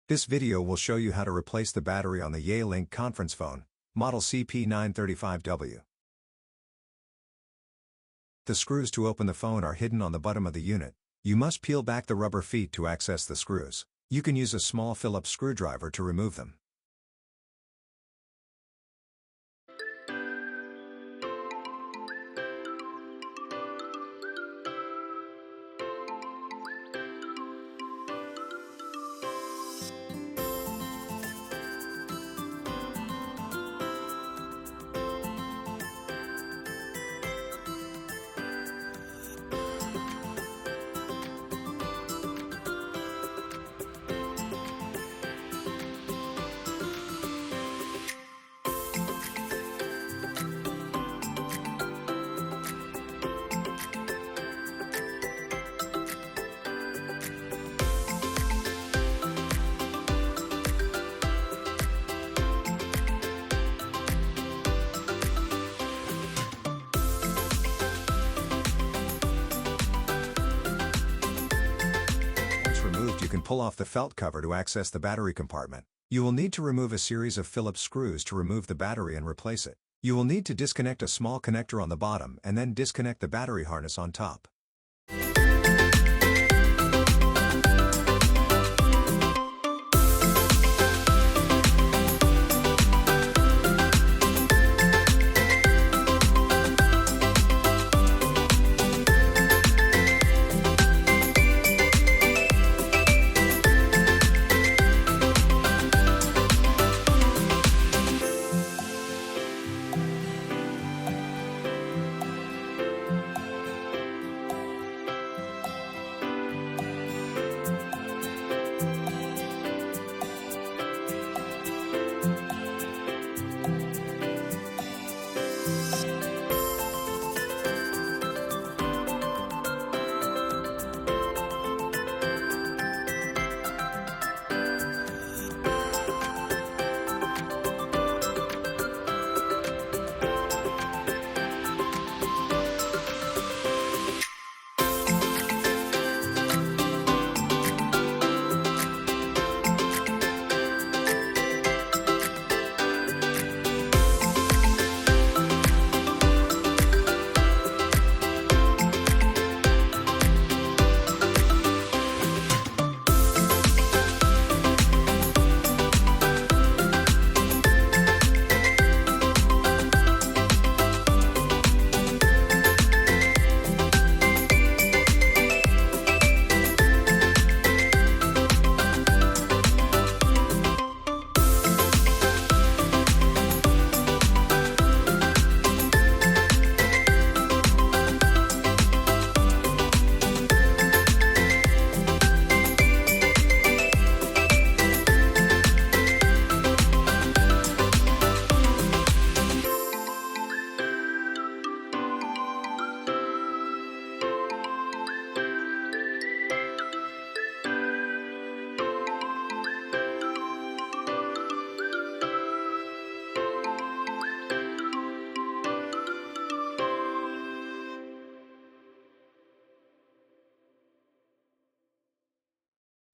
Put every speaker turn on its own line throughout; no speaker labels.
This video will show you how to replace the battery on the Yealink conference phone, model CP935W. The screws to open the phone are hidden on the bottom of the unit. You must peel back the rubber feet to access the screws. You can use a small Phillips screwdriver to remove them. You can pull off the felt cover to access the battery compartment. You will need to remove a series of Phillips screws to remove the battery and replace it. You will need to disconnect a small connector on the bottom and then disconnect the battery harness on top.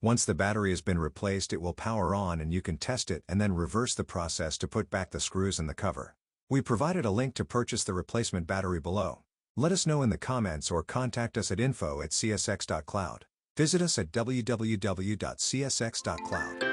Once the battery has been replaced, it will power on and you can test it and then reverse the process to put back the screws and the cover. We provided a link to purchase the replacement battery below. Let us know in the comments or contact us at info@csx.cloud. Visit us at www.csx.cloud.